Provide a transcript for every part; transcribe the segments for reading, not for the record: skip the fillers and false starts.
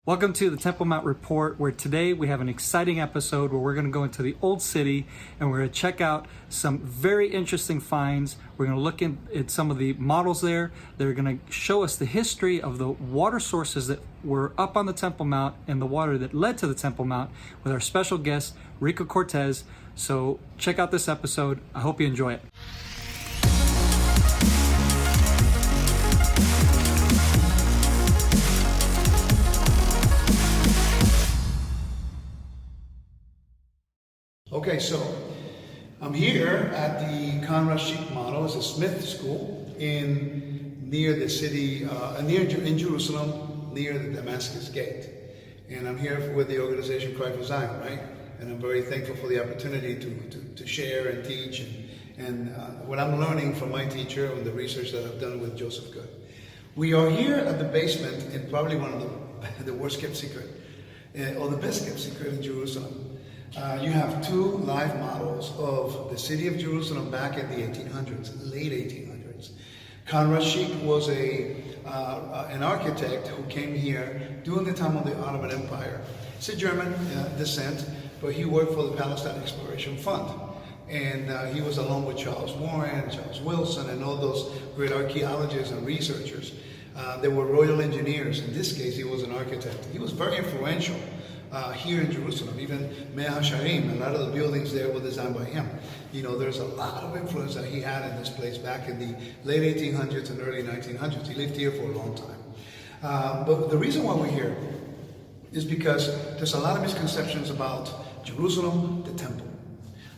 Welcome to the Temple Mount Report, where today we have an exciting episode where we're going to go into the Old City and we're going to check out some very interesting finds. We're going to look at some of the models there. They're going to show us the history of the water sources that were up on the Temple Mount and the water that led to the Temple Mount with our special guest, Rico Cortes. So check out this episode. I hope you enjoy it. Okay, so I'm here at the Conqueror model. It's a Smith school near the city, in Jerusalem, near the Damascus Gate. And I'm here with the organization Cry for Zion, right? And I'm very thankful for the opportunity to share and teach and what I'm learning from my teacher and the research that I've done with Joseph Good. We are here at the basement in probably one of the worst kept secret, or the best kept secret in Jerusalem. You have two live models of the city of Jerusalem back in the 1800s, late 1800s. Conrad Schick was an architect who came here during the time of the Ottoman Empire. He's a German descent, but he worked for the Palestine Exploration Fund. And he was along with Charles Warren, Charles Wilson, and all those great archaeologists and researchers. They were royal engineers. In this case, he was an architect. He was very influential here in Jerusalem. Even Mea HaSharim, a lot of the buildings there were designed by him. You know, there's a lot of influence that he had in this place back in the late 1800s and early 1900s. He lived here for a long time. But the reason why we're here is because there's a lot of misconceptions about Jerusalem, the temple.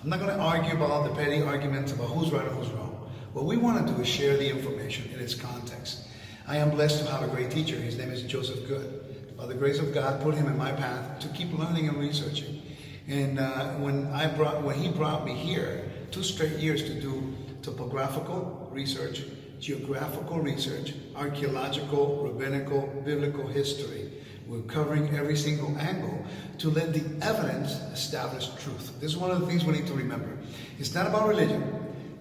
I'm not going to argue about the petty arguments about who's right or who's wrong. What we want to do is share the information in its context. I am blessed to have a great teacher. His name is Joseph Good. By the grace of God, put him in my path to keep learning and researching. And when he brought me here, 2 straight years to do topographical research, geographical research, archaeological, rabbinical, biblical history. We're covering every single angle to let the evidence establish truth. This is one of the things we need to remember. It's not about religion.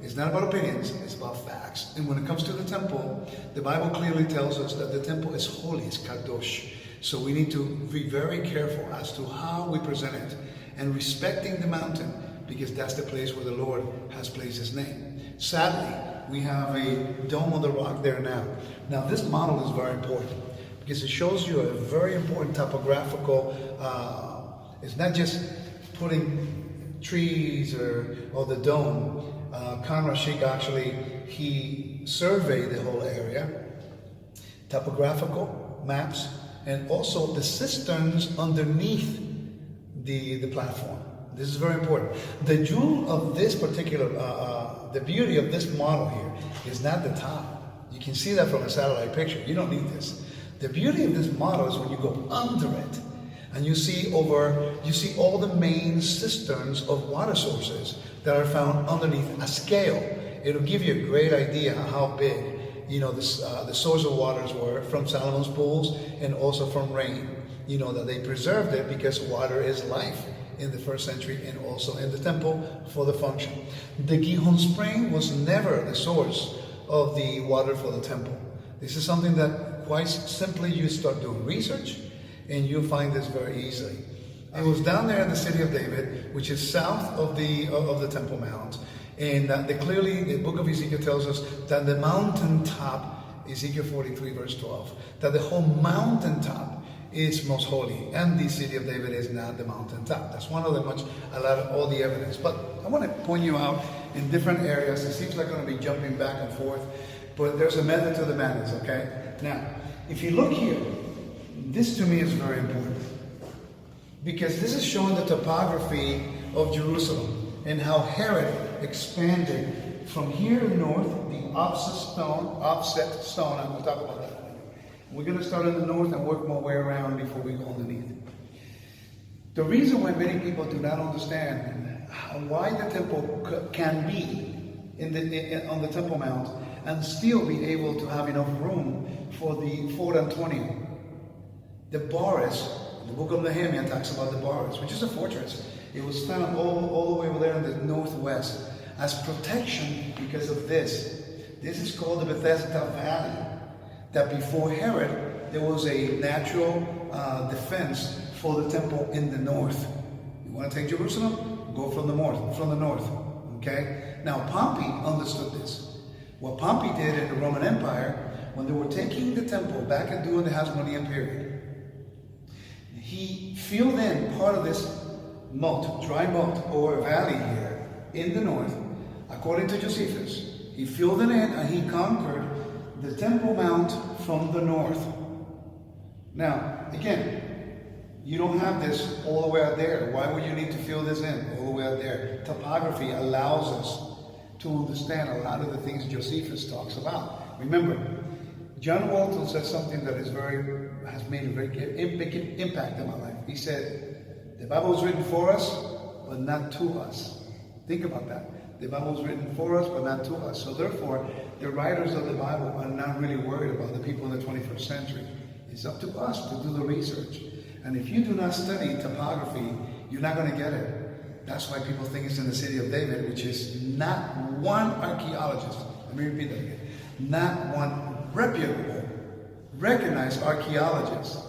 It's not about opinions. It's about facts. And when it comes to the temple, the Bible clearly tells us that the temple is holy, it's kadosh. So we need to be very careful as to how we present it and respecting the mountain, because that's the place where the Lord has placed his name. Sadly, we have a dome of the rock there now. Now this model is very important because it shows you a very important topographical, it's not just putting trees or the dome. Conrad Schick actually, he surveyed the whole area, topographical maps, and also the cisterns underneath the platform. This is very important. The jewel of this particular, the beauty of this model here is not the top. You can see that from a satellite picture. You don't need this. The beauty of this model is when you go under it and you see all the main cisterns of water sources that are found underneath a scale. It'll give you a great idea how big the source of waters were from Solomon's pools and also from rain. You know that they preserved it because water is life in the 1st century and also in the temple for the function. The Gihon spring was never the source of the water for the temple. This is something that quite simply you start doing research and you'll find this very easily. It was down there in the city of David, which is south of the Temple Mount. And clearly, the book of Ezekiel tells us that the mountaintop, Ezekiel 43 verse 12, that the whole mountaintop is most holy, and the city of David is not the mountaintop. That's one of all the evidence. But I want to point you out in different areas. It seems like I'm going to be jumping back and forth, but there's a method to the madness, okay? Now, if you look here, this to me is very important, because this is showing the topography of Jerusalem and how Herod expanded from here north, the offset stone, I'm going to talk about that. We're going to start in the north and work my way around before we go underneath. The reason why many people do not understand why the temple can be on the Temple Mount and still be able to have enough room for the Fort Antonia. The Boris, the book of Nehemiah talks about the Boris, which is a fortress. It was found all the way over there in the northwest as protection because of this. This is called the Bethesda Valley. That before Herod, there was a natural defense for the temple in the north. You want to take Jerusalem? Go from the north. Okay? Now Pompey understood this. What Pompey did in the Roman Empire, when they were taking the temple back and during the Hasmonean period, he filled in part of this moat, dry moat or valley here in the north, according to Josephus. He filled it in and he conquered the Temple Mount from the north. Now, again, you don't have this all the way out there. Why would you need to fill this in all the way out there? Topography allows us to understand a lot of the things Josephus talks about. Remember, John Walton said something that has made a very big impact in my life. He said, the Bible was written for us, but not to us. Think about that. The Bible was written for us, but not to us. So therefore, the writers of the Bible are not really worried about the people in the 21st century. It's up to us to do the research. And if you do not study topography, you're not going to get it. That's why people think it's in the city of David, which is not one archaeologist. Let me repeat that again. Not one reputable, recognized archaeologist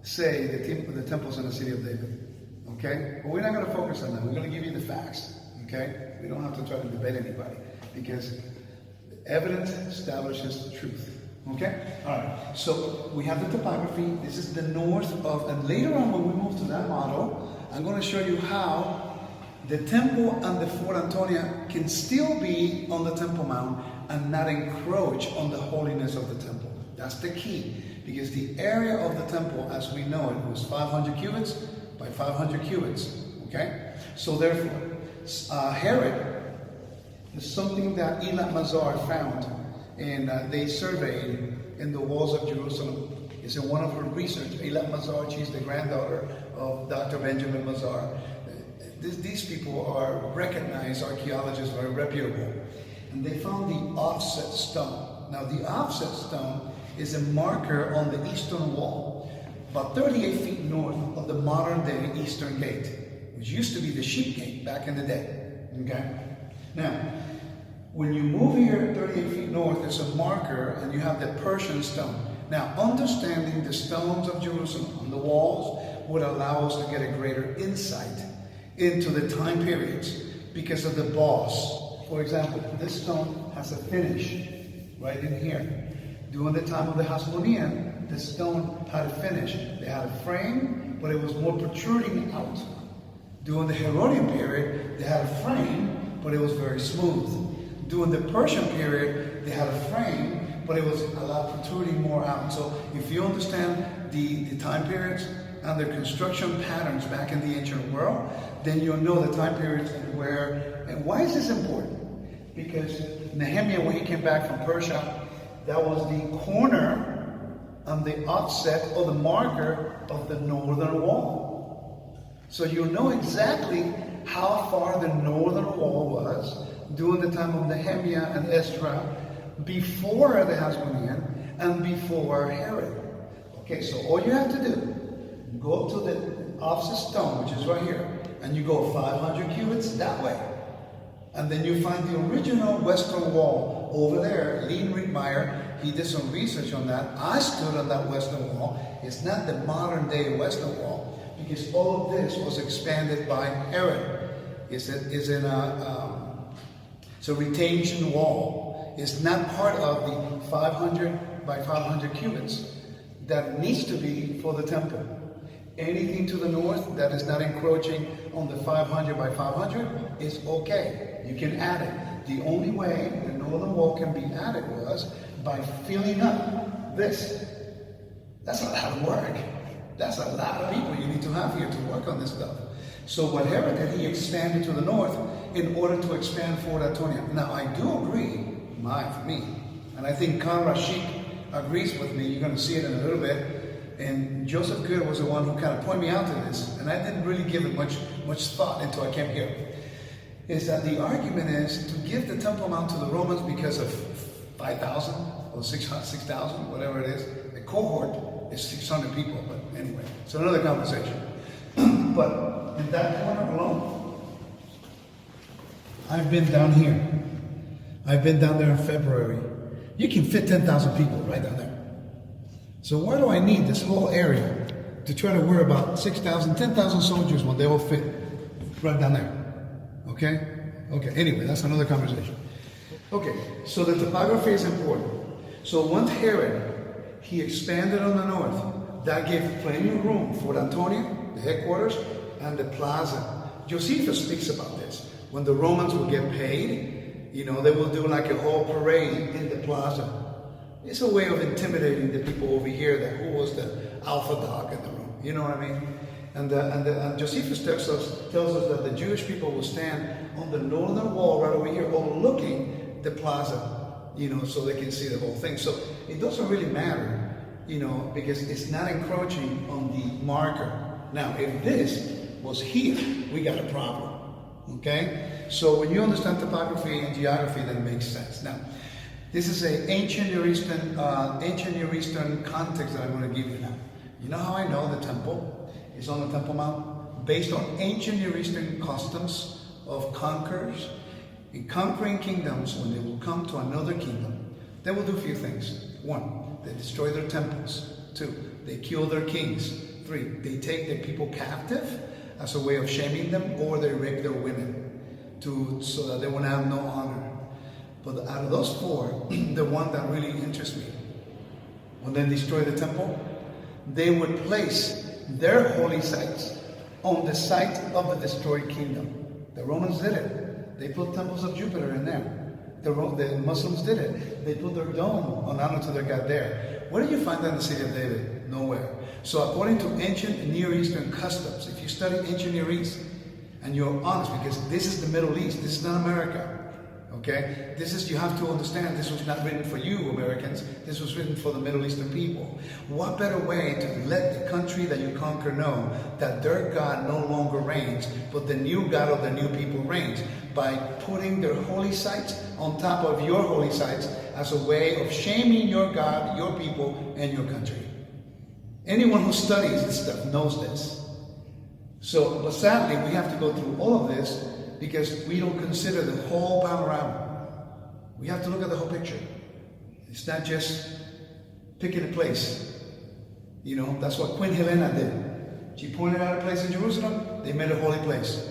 say the temple's in the city of David. Okay? But we're not going to focus on that. We're going to give you the facts. Okay? We don't have to try to debate anybody because evidence establishes truth. Okay? All right. So we have the topography. This is the north of, and later on when we move to that model, I'm going to show you how the temple and the Fort Antonia can still be on the Temple Mount and not encroach on the holiness of the temple. That's the key. Because the area of the temple, as we know it, was 500 cubits by 500 cubits. Okay? So therefore, Herod is something that Elat Mazar found and they surveyed in the walls of Jerusalem. It's in one of her research. Elat Mazar, she's the granddaughter of Dr. Benjamin Mazar. These people are recognized archaeologists, very reputable. And they found the offset stone. Now the offset stone is a marker on the eastern wall, about 38 feet north of the modern day Eastern Gate, which used to be the Sheep Gate back in the day. Okay? Now, when you move here 38 feet north, there's a marker and you have the Persian stone. Now, understanding the stones of Jerusalem on the walls would allow us to get a greater insight into the time periods because of the boss. For example, this stone has a finish right in here. During the time of the Hasmonean, the stone had a finish. They had a frame, but it was more protruding out. During the Herodian period, they had a frame, but it was very smooth. During the Persian period, they had a frame, but it was a lot protruding more out. So if you understand the time periods and their construction patterns back in the ancient world, then you'll know the time periods and where. And why is this important? Because Nehemiah, when he came back from Persia, that was the corner and the offset or the marker of the northern wall. So you know exactly how far the northern wall was during the time of Nehemiah and Ezra, before the Hasmonean and before Herod. Okay, so all you have to do, go up to the offset stone, which is right here, and you go 500 cubits that way. And then you find the original western wall over there. Lean Riedmeyer, he did some research on that. I stood on that western wall. It's not the modern day western wall because all of this was expanded by Herod. It's a retention wall. It's not part of the 500 by 500 cubits that needs to be for the temple. Anything to the north that is not encroaching on the 500 by 500 is okay. You can add it. The only way the northern wall can be added was by filling up this. That's a lot of work. That's a lot of people you need to have here to work on this stuff. So what Herod did, he expanded to the north in order to expand Fort Antonia. Now I do agree, for me, and I think Conqueror agrees with me. You're going to see it in a little bit. And Joseph Good was the one who kind of pointed me out to this, and I didn't really give it much thought until I came here. Is that the argument is to give the Temple Mount to the Romans because of 5,000 or 6,000, whatever it is. The cohort is 600 people, but anyway, it's another conversation. But in that corner alone, I've been down here. I've been down there in February. You can fit 10,000 people right down there. So why do I need this whole area to try to worry about 6,000, 10,000 soldiers when they all fit right down there. Okay? Okay, anyway, that's another conversation. Okay, so the topography is important. So once Herod, he expanded on the north, that gave plenty of room for Antonia, the headquarters, and the plaza. Josephus speaks about this. When the Romans will get paid, you know, they will do like a whole parade in the plaza. It's a way of intimidating the people over here that who was the alpha dog in the room. You know what I mean? And Josephus tells us that the Jewish people will stand on the northern wall right over here overlooking the plaza, you know, so they can see the whole thing. So it doesn't really matter, you know, because it's not encroaching on the marker. Now, if this was here, we got a problem, okay? So when you understand topography and geography, that makes sense. Now, this is an ancient Near Eastern context that I'm going to give you now. You know how I know the temple is on the Temple Mount? Based on ancient Near Eastern customs of conquerors. In conquering kingdoms, when they will come to another kingdom, they will do a few things. 1, they destroy their temples. 2, they kill their kings. 3, they take their people captive as a way of shaming them, or they rape their women so that they will have no honor. But out of those 4, the one that really interests me, when they destroy the temple, they would place their holy sites on the site of the destroyed kingdom. The Romans did it. They put temples of Jupiter in there. The Muslims did it. They put their dome on honor to their God there. Where do you find that in the city of David? Nowhere. So according to ancient Near Eastern customs, if you study ancient Near East, and you're honest, because this is the Middle East, this is not America. Okay? You have to understand, this was not written for you, Americans. This was written for the Middle Eastern people. What better way to let the country that you conquer know that their God no longer reigns, but the new God of the new people reigns, by putting their holy sites on top of your holy sites as a way of shaming your God, your people, and your country. Anyone who studies this stuff knows this. So, but sadly, we have to go through all of this because we don't consider the whole panorama. We have to look at the whole picture. It's not just picking a place. You know, that's what Queen Helena did. She pointed out a place in Jerusalem, they made a holy place.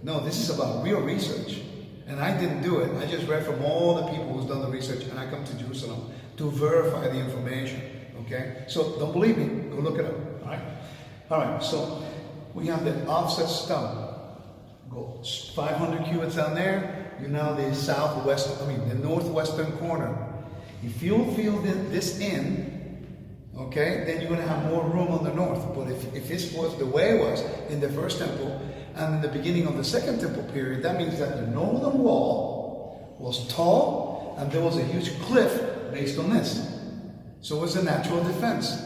No, this is about real research. And I didn't do it. I just read from all the people who's done the research, and I come to Jerusalem to verify the information. Okay? So don't believe me, go look it up. Alright? Alright, so we have the offset stone. Go 500 cubits down there, you're now the the northwestern corner. If you fill this in, okay, then you're going to have more room on the north. But if this was the way it was in the first temple and in the beginning of the second temple period, that means that the northern wall was tall and there was a huge cliff based on this. So it was a natural defense.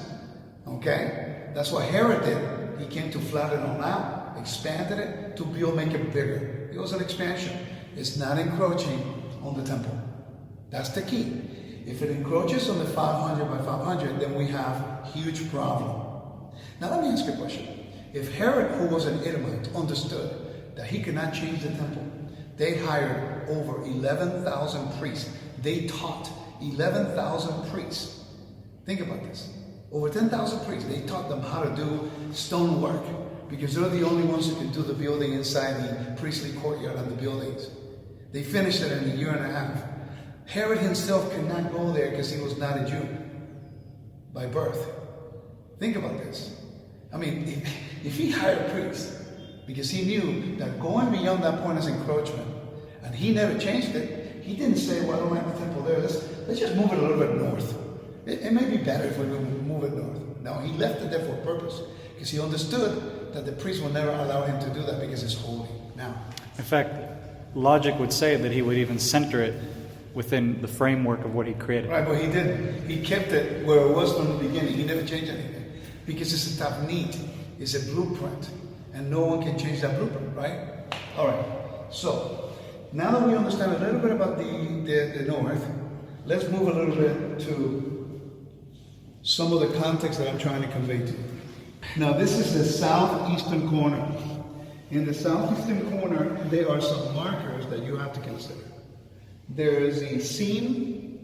Okay? That's what Herod did. He came to flatten it all out, expanded it to make it bigger. It was an expansion. It's not encroaching on the temple. That's the key. If it encroaches on the 500 by 500, then we have a huge problem. Now let me ask you a question. If Herod, who was an Edomite, understood that he could not change the temple, they hired over 11,000 priests. They taught 11,000 priests. Think about this. Over 10,000 priests. They taught them how to do stonework because they're the only ones who can do the building inside the priestly courtyard and the buildings. They finished it in a year and a half. Herod himself could not go there because he was not a Jew by birth. Think about this. I mean, if he hired priests because he knew that going beyond that point is encroachment, and he never changed it, he didn't say, well, I don't like the temple there, let's just move it a little bit north. It may be better if we move it north. No, he left it there for a purpose because he understood that the priest will never allow him to do that because it's holy. Now, in fact, logic would say that he would even center it within the framework of what he created. Right, but he didn't. He kept it where it was from the beginning. He never changed anything because it's a tavnit, it's a blueprint, and no one can change that blueprint, right? All right. So now that we understand a little bit about the north, let's move a little bit to some of the context that I'm trying to convey to you. Now, this is the southeastern corner. In the southeastern corner, there are some markers that you have to consider. There is the seam,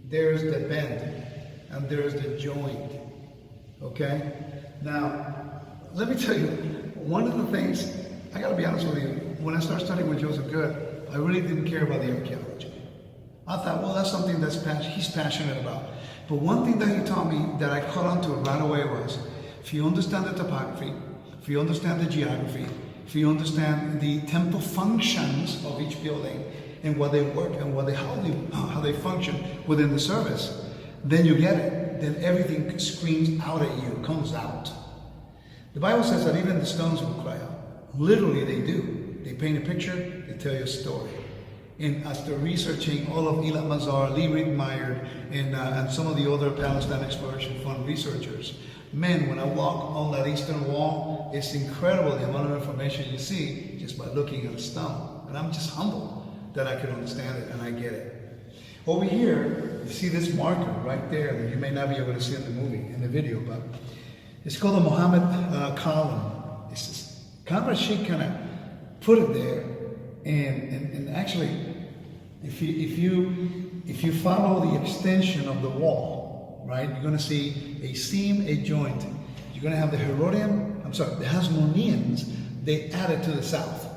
there is the bend, and there is the joint. Okay? Now, let me tell you, one of the things, I gotta be honest with you, when I started studying with Joseph Good, I really didn't care about the archaeology. I thought, well, that's something he's passionate about. But one thing that he taught me that I caught on to right away was, if you understand the topography, if you understand the geography, if you understand the temple functions of each building and what they work and how they function within the service, then you get it. Then everything screams out at you, comes out. The Bible says that even the stones will cry out. Literally, they do. They paint a picture, they tell you a story. And after researching all of Elat Mazar, Lee Ridmeyer, and some of the other Palestine Exploration Fund researchers, man, when I walk on that eastern wall, it's incredible the amount of information you see just by looking at a stone. And I'm just humbled that I can understand it and I get it. Over here, you see this marker right there that you may not be able to see in the video, but it's called the Muhammad column. It's just, Conqueror Sheikh kind of put it there, and actually, if you follow the extension of the wall, right, you're going to see a seam, a joint. You're going to have the Hasmoneans. They added to the south.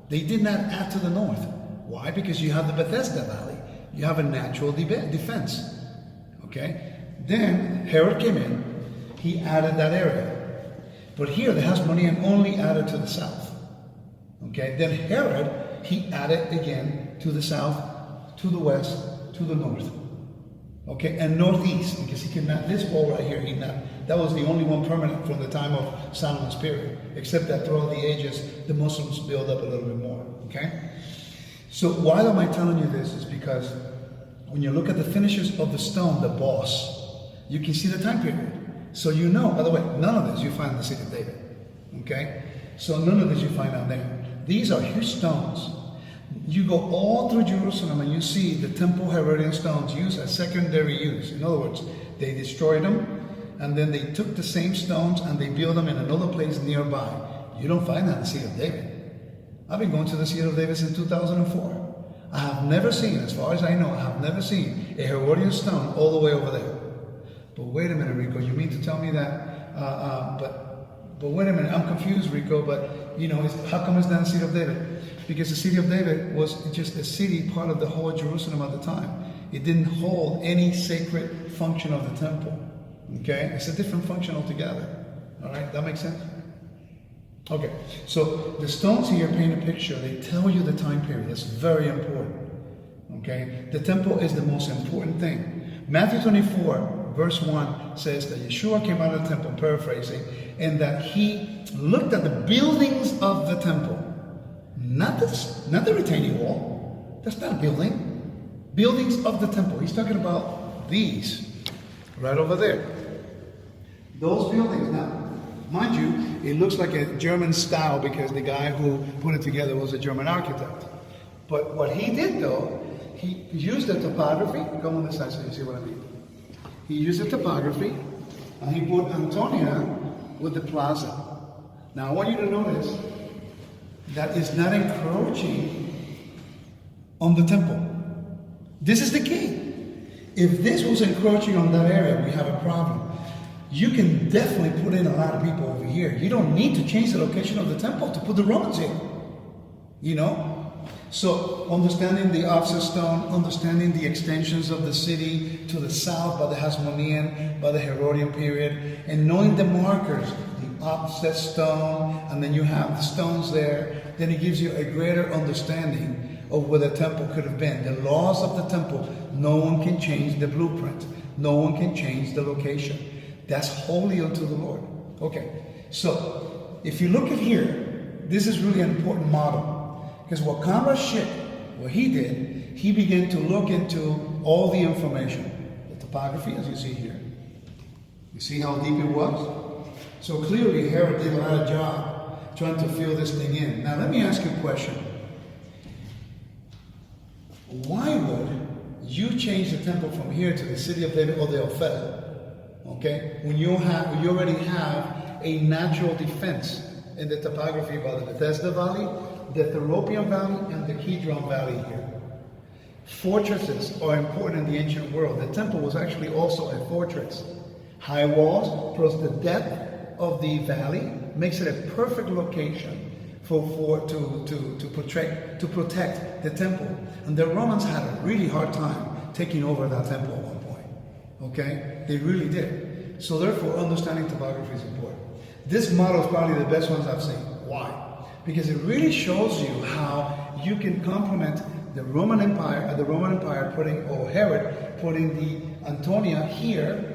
They did not add to the north. Why? Because you have the Bethesda Valley. You have a natural defense. Okay. Then Herod came in. He added that area. But here, the Hasmonean only added to the south. Okay. Then Herod, he added again to the south, to the west, to the north. Okay, and northeast, because he cannot, this wall right here, that was the only one permanent from the time of Solomon's period, except that throughout the ages, the Muslims build up a little bit more, okay? So why am I telling you this is because when you look at the finishes of the stone, the boss, you can see the time period. So you know, by the way, none of this you find in the city of David, okay? So none of this you find down there. These are huge stones. You go all through Jerusalem and you see the temple Herodian stones used as secondary use. In other words, they destroyed them and then they took the same stones and they built them in another place nearby. You don't find that in the City of David. I've been going to the City of David since 2004. I have never seen, as far as I know, I have never seen a Herodian stone all the way over there. But wait a minute, Rico, you mean to tell me that, but wait a minute, I'm confused, Rico, but you know, how come it's not the City of David? Because the City of David was just a city, part of the whole Jerusalem at the time. It didn't hold any sacred function of the temple. Okay? It's a different function altogether. All right? That makes sense? Okay. So the stones here paint a picture. They tell you the time period. That's very important. Okay? The temple is the most important thing. Matthew 24, verse 1 says that Yeshua came out of the temple, paraphrasing, and that he looked at the buildings of the temple. Not the retaining wall. That's not a building. Buildings of the temple. He's talking about these, right over there. Those buildings. Now, mind you, it looks like a German style because the guy who put it together was a German architect. But what he did, though, he used the topography. Come on this side so you see what I mean. He used the topography, and he put Antonia with the plaza. Now, I want you to notice that is not encroaching on the temple. This is the key. If this was encroaching on that area, we have a problem. You can definitely put in a lot of people over here. You don't need to change the location of the temple to put the Romans in. You know? So understanding the offset stone, understanding the extensions of the city to the south by the Hasmonean, by the Herodian period, and knowing the markers, the offset stone, and then you have the stones there, then it gives you a greater understanding of where the temple could have been. The laws of the temple, no one can change the blueprint. No one can change the location. That's holy unto the Lord. Okay, so if you look at here, this is really an important model. Because what Conqueror Sheikh, what he did, he began to look into all the information. The topography, as you see here. You see how deep it was? So clearly Herod did a lot of job trying to fill this thing in. Now let me ask you a question. Why would you change the temple from here to the City of David or the Ophel? Okay? When you already have a natural defense in the topography by the Bethesda Valley, the Theropian Valley, and the Kidron Valley here. Fortresses are important in the ancient world. The temple was actually also a fortress. High walls plus the depth of the valley makes it a perfect location to protect the temple. And the Romans had a really hard time taking over that temple at one point. Okay? They really did. So therefore, understanding topography is important. This model is probably the best ones I've seen. Why? Because it really shows you how you can complement the Roman Empire, Herod putting the Antonia here,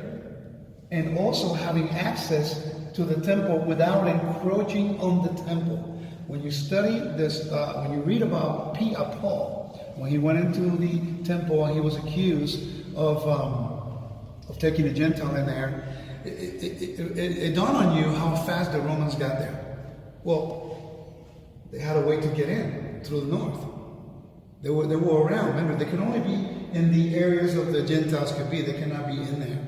and also having access to the temple without encroaching on the temple. When you study this, when you read about Paul, when he went into the temple and he was accused of taking a Gentile in there, it dawned on you how fast the Romans got there. Well, they had a way to get in through the north. They were around. Remember, they could only be in the areas of the Gentiles could be. They cannot be in there.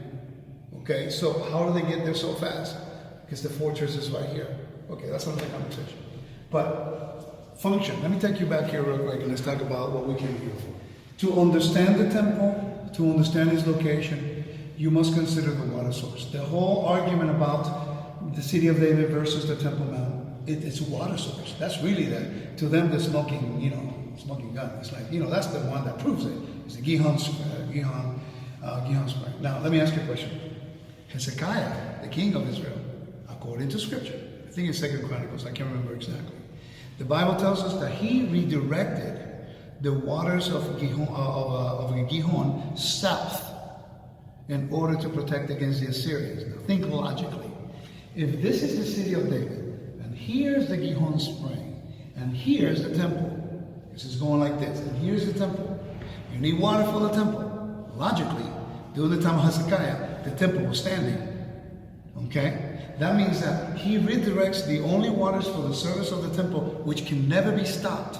Okay, so how do they get there so fast? Because the fortress is right here. Okay, that's another conversation. But function. Let me take you back here real quick and let's talk about what we came here for. To understand the temple, to understand its location, you must consider the water source. The whole argument about the city of David versus the Temple Mount, it's a water source. That's really to them the smoking gun. It's like, that's the one that proves it. It's the Gihon spring. Now, let me ask you a question. Hezekiah, the king of Israel, according to scripture, I think it's 2 Chronicles, I can't remember exactly. The Bible tells us that he redirected the waters of Gihon south in order to protect against the Assyrians. Now, think logically. If this is the city of David, and here's the Gihon spring, and here's the temple, this is going like this, and here's the temple. You need water for the temple. Logically, during the time of Hezekiah, the temple was standing. Okay? That means that he redirects the only waters for the service of the temple, which can never be stopped.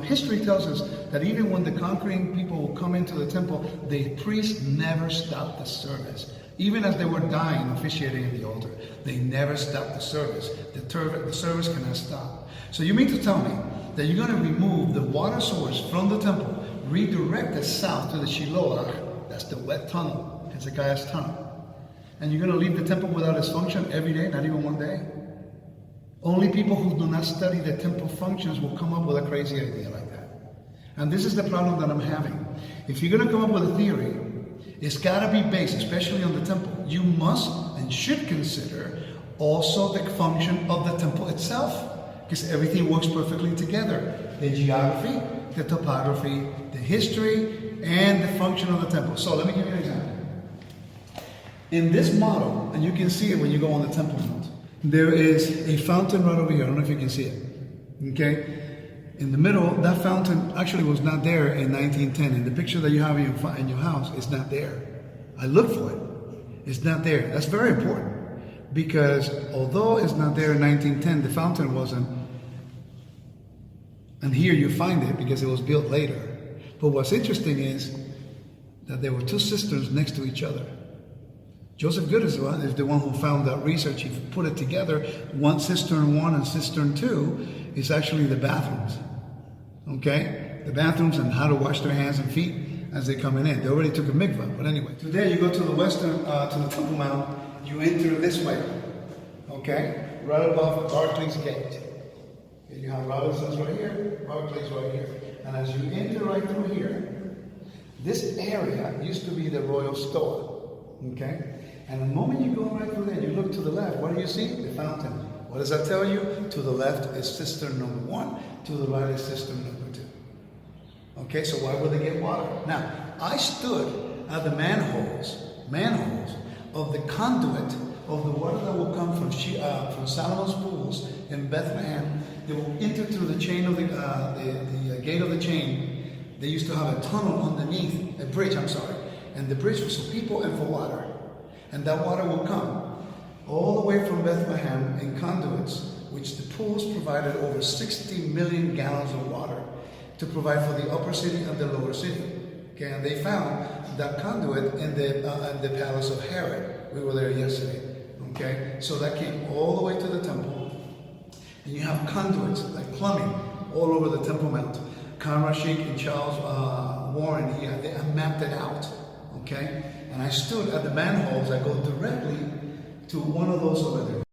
History tells us that even when the conquering people will come into the temple, the priests never stopped the service. Even as they were dying, officiating in the altar, they never stopped the service. The service cannot stop. So you mean to tell me that you're going to remove the water source from the temple, redirect it south to the Shiloah, that's the wet tunnel, Hezekiah's tunnel, and you're going to leave the temple without its function every day, not even one day? Only people who do not study the temple functions will come up with a crazy idea like that. And this is the problem that I'm having. If you're going to come up with a theory, it's got to be based, especially on the temple. You must and should consider also the function of the temple itself, because everything works perfectly together. The geography, the topography, the history, and the function of the temple. So let me give you an example. In this model, and you can see it when you go on the Temple Mount, there is a fountain right over here. I don't know if you can see it. Okay? In the middle, that fountain actually was not there in 1910. In the picture that you have in your house, it's not there. I looked for it. It's not there. That's very important, because although it's not there in 1910, the fountain wasn't. And here you find it because it was built later. But what's interesting is that there were two cisterns next to each other. Joseph Good is the one who found that research. He put it together. One cistern 1 and cistern 2 is actually the bathrooms. Okay? The bathrooms and how to wash their hands and feet as they're coming in. They already took a mikvah. But anyway, today you go to the western, to the Temple Mount. You enter this way. Okay? Right above Barclays Gate. You have Robinson's right here, Barclays right here. And as you enter right through here, this area used to be the royal store. Okay? And the moment you go right through there, you look to the left, what do you see? The fountain. What does that tell you? To the left is cistern number 1, to the right is cistern number 2. Okay, so why would they get water? Now, I stood at the manholes of the conduit of the water that will come from Solomon's pools in Bethlehem. They will enter through the chain of the gate of the chain. They used to have a tunnel underneath, a bridge, and the bridge was for people and for water. And that water will come all the way from Bethlehem in conduits, which the pools provided over 60 million gallons of water to provide for the upper city and the lower city. Okay, and they found that conduit in the palace of Herod. We were there yesterday. Okay, so that came all the way to the temple. And you have conduits, like plumbing, all over the Temple Mount. Conrad Sheik and Charles Warren here, they mapped it out. Okay, and I stood at the manholes. I go directly to one of those over there.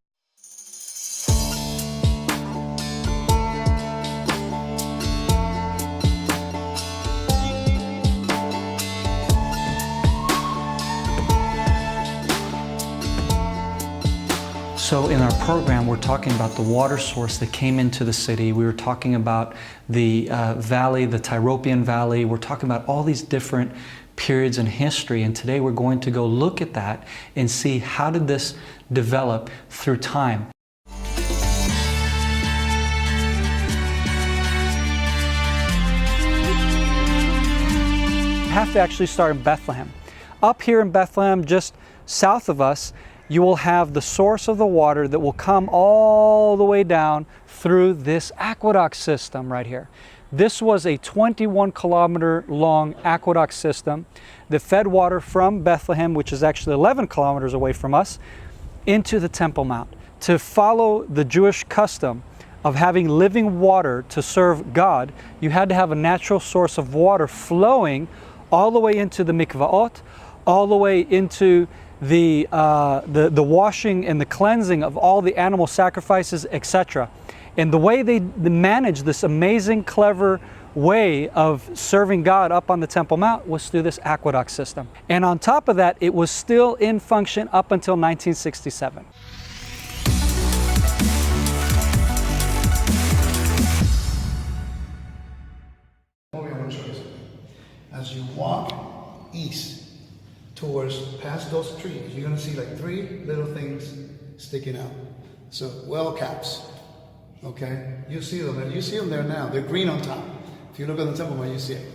So in our program, we're talking about the water source that came into the city. We were talking about the valley, the Tyropian Valley. We're talking about all these different periods in history. And today we're going to go look at that and see how did this develop through time. You have to actually start in Bethlehem. Up here in Bethlehem, just south of us, you will have the source of the water that will come all the way down through this aqueduct system right here. This was a 21-kilometer long aqueduct system that fed water from Bethlehem, which is actually 11 kilometers away from us, into the Temple Mount. To follow the Jewish custom of having living water to serve God, you had to have a natural source of water flowing all the way into the mikvaot, all the way into the washing and the cleansing of all the animal sacrifices, etc. And the way they managed this amazing, clever way of serving God up on the Temple Mount was through this aqueduct system. And on top of that, it was still in function up until 1967. As you walk east towards past those trees, you're going to see like three little things sticking out. So well caps, okay? You see them, and you see them there now. They're green on top. If you look at the Temple Mount, you see it.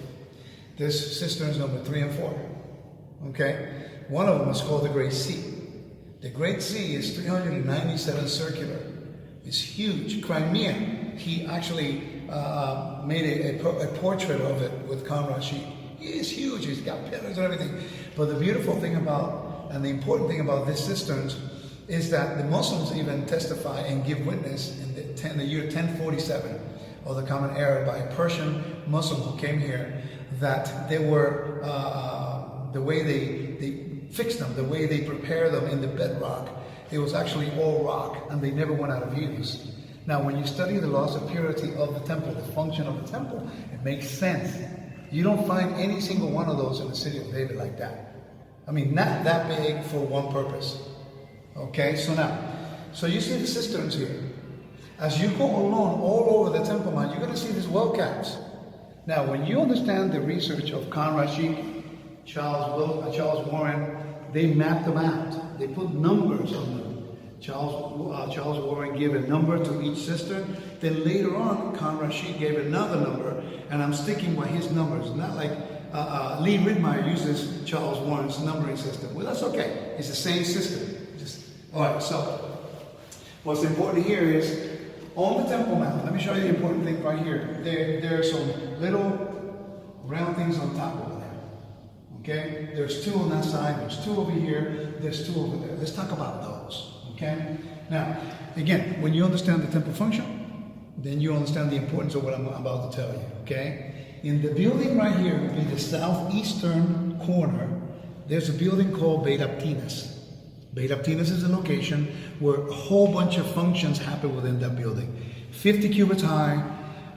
This cisterns number 3 and 4, okay? One of them is called the Great Sea. The Great Sea is 397 circular. It's huge. Crimea, he actually made a portrait of it with Conqueror. He is huge. He's got pillars and everything. But the beautiful thing about, and the important thing about this cisterns is that the Muslims even testify and give witness in the year 1047 of the Common Era by a Persian Muslim who came here, that they were, the way they fixed them, the way they prepared them in the bedrock, it was actually all rock, and they never went out of use. Now, when you study the laws of purity of the temple, the function of the temple, it makes sense. You don't find any single one of those in the city of David like that. I mean, not that big for one purpose. Okay, so you see the cisterns here. As you go along all over the Temple Mount, you're going to see these well caps. Now, when you understand the research of Conqueror, Charles Warren, they mapped them out. They put numbers on them. Charles Warren gave a number to each cistern. Then later on, Conqueror gave another number, and I'm sticking by his numbers. Not like Lee Ridmeyer uses Charles Warren's numbering system. Well, that's okay. It's the same system. All right, so what's important here is on the Temple Mount. Let me show you the important thing right here. There are some little round things on top over there. Okay? There's 2 on that side. There's 2 over here. There's 2 over there. Let's talk about those. Okay? Now, again, when you understand the temple function, then you understand the importance of what I'm about to tell you. Okay? In the building right here, in the southeastern corner, there's a building called Beit Aptinas. Beit Aptinas is a location where a whole bunch of functions happen within that building. 50 cubits high,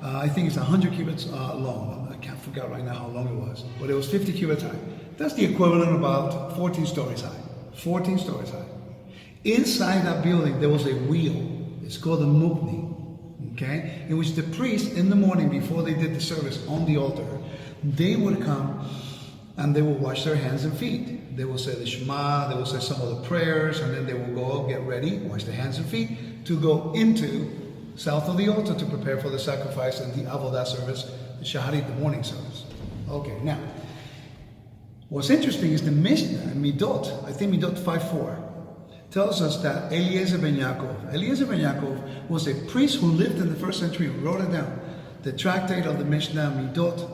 I think it's 100 cubits long. I can't forget right now how long it was, but it was 50 cubits high. That's the equivalent of about 14 stories high. 14 stories high. Inside that building, there was a wheel. It's called a mukni, okay? In which the priests, in the morning before they did the service on the altar, they would come and they will wash their hands and feet. They will say the Shema, they will say some of the prayers, and then they will go get ready, wash their hands and feet, to go into south of the altar to prepare for the sacrifice and the Avodah service, the Shaharit, the morning service. Okay, now, what's interesting is the Mishnah, Midot, I think Midot 5:4, tells us that Eliezer ben Yaakov was a priest who lived in the 1st century, who wrote it down. The tractate of the Mishnah, Midot,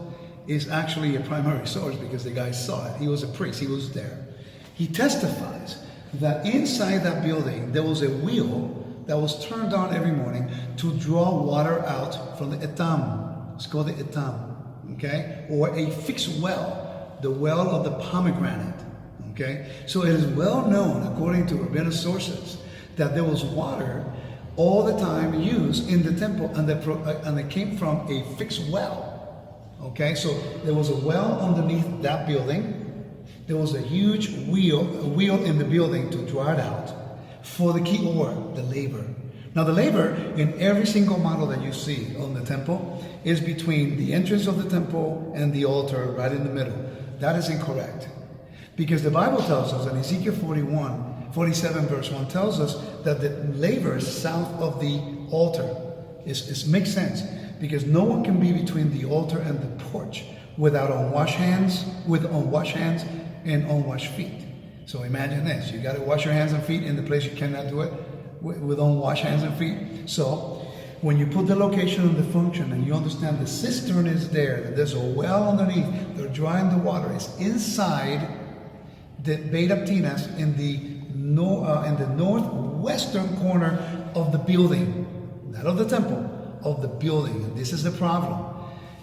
is actually a primary source because the guy saw it. He was a priest, he was there. He testifies that inside that building there was a wheel that was turned on every morning to draw water out from the etam. It's called the etam, okay? Or a fixed well, the well of the pomegranate, okay? So it is well known, according to rabbinic sources, that there was water all the time used in the temple, and it came from a fixed well. Okay, so there was a well underneath that building. There was a huge wheel in the building to draw it out. for the key, or the laver. Now the laver in every single model that you see on the temple is between the entrance of the temple and the altar, right in the middle. That is incorrect. Because the Bible tells us in Ezekiel 47 verse 1 tells us that the laver is south of the altar. It makes sense, because no one can be between the altar and the porch without unwashed hands and unwashed feet. So imagine this, you got to wash your hands and feet in the place you cannot do it with unwashed hands and feet. So when you put the location of the function and you understand the cistern is there, that there's a well underneath, they're drawing the water, it's inside the Beit Aptinas in the northwestern corner of the building, not of the temple, of the building. And this is the problem.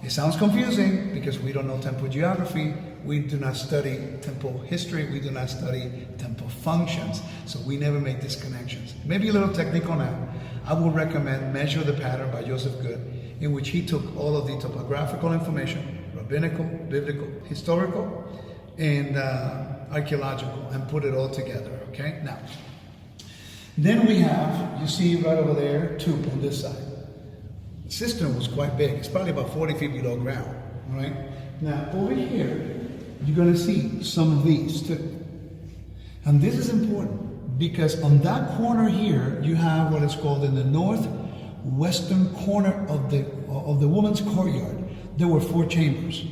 It sounds confusing because we don't know temple geography. We do not study temple history. We do not study temple functions. So we never make these connections. Maybe a little technical now. I would recommend Measure the Pattern by Joseph Good, in which he took all of the topographical information, rabbinical, biblical, historical, and archaeological, and put it all together, okay? Now, then we have, you see right over there, tube on this side. The cistern was quite big. It's probably about 40 feet below ground, right? Now, over here, you're going to see some of these too. And this is important because on that corner here, you have what is called in the northwestern corner of the woman's courtyard. There were 4 chambers.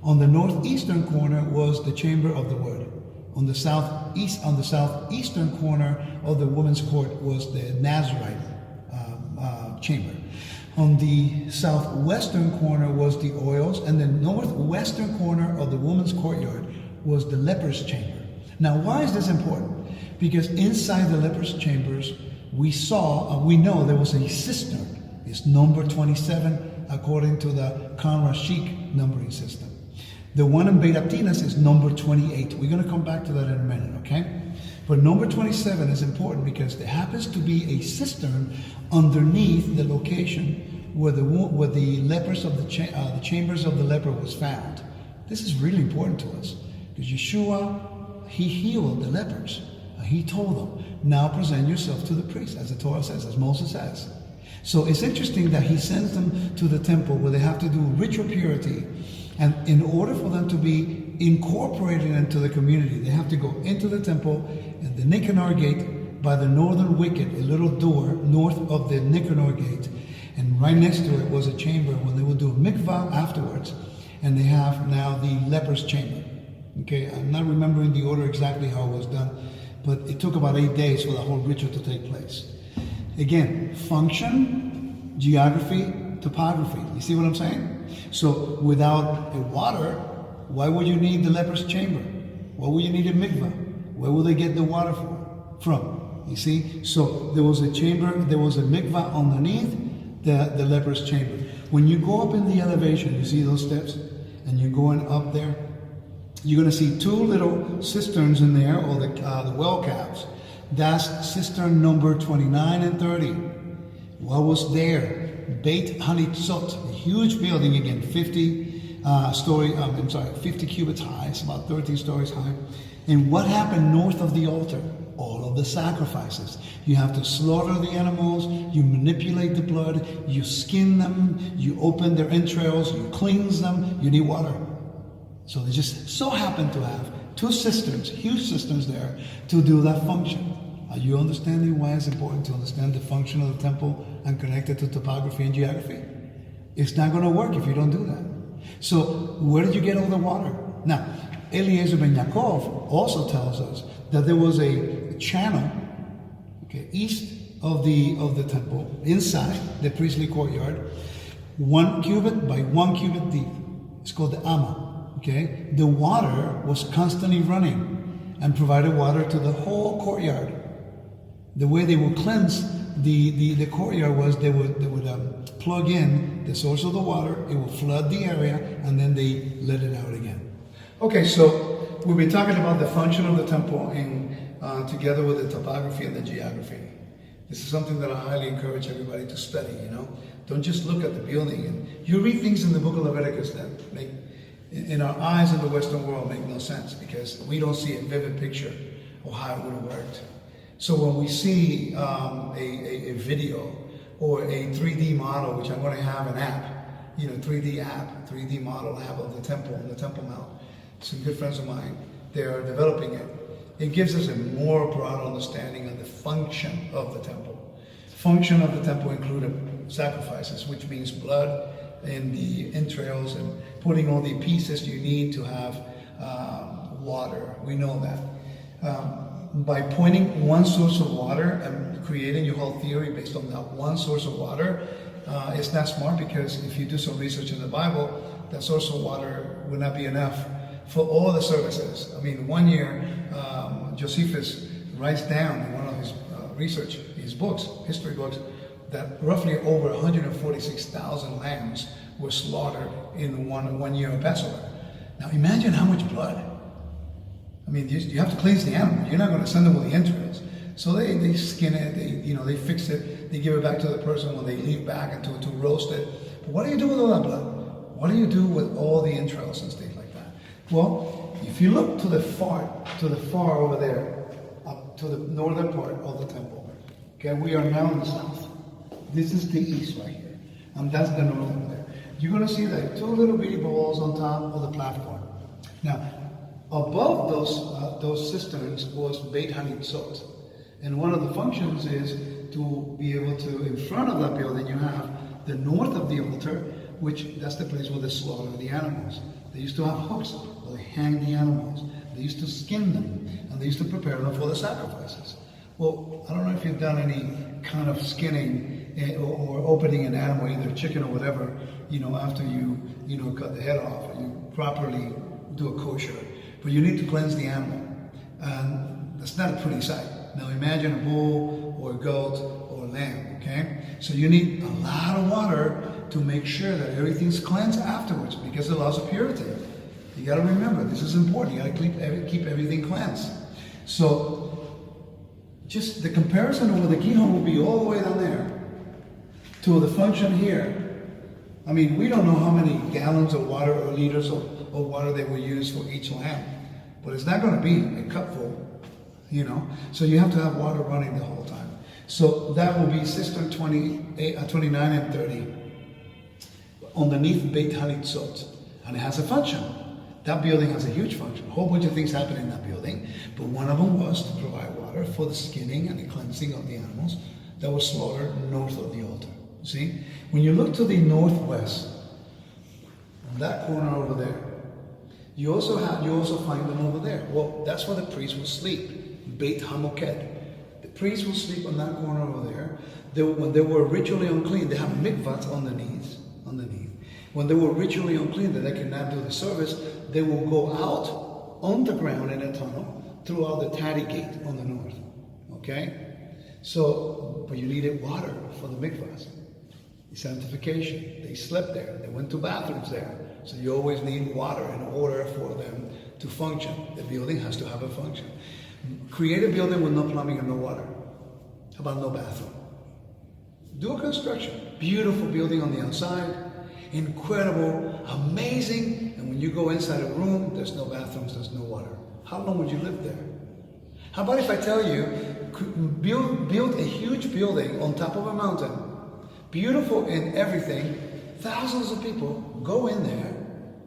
On the northeastern corner was the chamber of the word. On the southeastern corner of the woman's court was the Nazarite chamber. On the southwestern corner was the oils, and the northwestern corner of the woman's courtyard was the leper's chamber. Now, why is this important? Because inside the leper's chambers, we know there was a cistern. It's number 27 according to the Conqueror numbering system. The one in Beit Aptinas is number 28. We're going to come back to that in a minute, okay? But number 27 is important because there happens to be a cistern underneath the location where the lepers of the chambers of the leper was found. This is really important to us because Yeshua, he healed the lepers. He told them, now present yourself to the priest, as the Torah says, as Moses says. So it's interesting that he sends them to the temple where they have to do ritual purity. And in order for them to be incorporated into the community, they have to go into the temple and the Nicanor gate by the northern wicket, a little door north of the Nicanor gate. And right next to it was a chamber where they will do a mikvah afterwards. And they have now the leper's chamber. Okay, I'm not remembering the order exactly how it was done, but it took about 8 days for the whole ritual to take place. Again, function, geography, topography. You see what I'm saying? So without a water, why would you need the leper's chamber? Why would you need a mikvah? Where will they get the water from? You see? So there was a chamber, there was a mikvah underneath the leper's chamber. When you go up in the elevation, you see those steps, and you're going up there, you're going to see 2 little cisterns in there, or the well caps. That's cistern number 29 and 30. What was there? Beit Hanitzot, a huge building again, 50 cubits high. It's about 13 stories high. And what happened north of the altar? All of the sacrifices. You have to slaughter the animals, you manipulate the blood, you skin them, you open their entrails, you cleanse them, you need water. So they just so happen to have 2 cisterns, huge cisterns there, to do that function. Are you understanding why it's important to understand the function of the temple and connect it to topography and geography? It's not going to work if you don't do that. So where did you get all the water? Now, Eliezer ben Yaakov also tells us that there was a channel, okay, east of the temple, inside the priestly courtyard, 1 cubit by 1 cubit deep. It's called the Amma. Okay, the water was constantly running and provided water to the whole courtyard. The way they would cleanse the courtyard was they would plug in the source of the water, it would flood the area, and then they let it out again. Okay, so we've been talking about the function of the temple in together with the topography and the geography. This is something that I highly encourage everybody to study, you know. Don't just look at the building. And you read things in the book of Leviticus that make, in our eyes in the Western world, make no sense because we don't see a vivid picture of how it would have worked. So when we see a video or a 3D model, which I'm going to have an app, 3D model app of the Temple Mount. Some good friends of mine, they are developing it. It gives us a more broad understanding of the function of the temple. Function of the temple included sacrifices, which means blood in the entrails and putting all the pieces you need to have water. We know that. By pointing one source of water and creating your whole theory based on that one source of water, it's not smart, because if you do some research in the Bible, that source of water would not be enough for all the services. I mean, one year, Josephus writes down in one of his history books, that roughly over 146,000 lambs were slaughtered in one year of Passover. Now imagine how much blood. I mean, you have to cleanse the animal. You're not going to send them with the entrails. So they skin it, they fix it, they give it back to the person when they leave back and to roast it. But what do you do with all that blood? What do you do with all the entrails and stuff like that? Well, if you look to the far over there, up to the northern part of the temple, okay, we are now in the south. This is the east right here, and that's the north over there. You're going to see like two little bitty balls on top of the platform. Now, above those cisterns was Beit Hanitzot. And one of the functions is to be able to, in front of that building, you have the north of the altar, which that's the place where they slaughter the animals. They used to have hooks where they hang the animals. They used to skin them, and they used to prepare them for the sacrifices. Well, I don't know if you've done any kind of skinning or opening an animal, either chicken or whatever, after you cut the head off, or you properly do a kosher. But you need to cleanse the animal, and that's not a pretty sight. Now imagine a bull or a goat or a lamb, okay? So you need a lot of water to make sure that everything's cleansed afterwards, because it allows a purity. You got to remember, this is important. You got to keep everything cleansed. So just the comparison over the Gihon will be all the way down there to the function here. I mean, we don't know how many gallons of water or liters of water they will use for each lamb, but it's not going to be a cupful, So you have to have water running the whole time. So that will be cistern 29 and 30 underneath Beit Hanitzot, and it has a function. That building has a huge function. A whole bunch of things happen in that building, but one of them was to provide water for the skinning and the cleansing of the animals that were slaughtered north of the altar. See, when you look to the northwest, on that corner over there, you also find them over there. Well, that's where the priest will sleep, Beit Hamoked. The priest will sleep on that corner over there. When they were ritually unclean, they have mikvahs underneath. When they were ritually unclean, that they cannot do the service, they will go out on the ground in a tunnel throughout the Tadi gate on the north. Okay? So, but you needed water for the mikvahs. Sanctification. They slept there. They went to bathrooms there. So you always need water in order for them to function. The building has to have a function. Create a building with no plumbing and no water. How about no bathroom? Do a construction. Beautiful building on the outside. Incredible, amazing. And when you go inside a room, there's no bathrooms, there's no water. How long would you live there? How about if I tell you, build a huge building on top of a mountain, beautiful in everything, thousands of people go in there,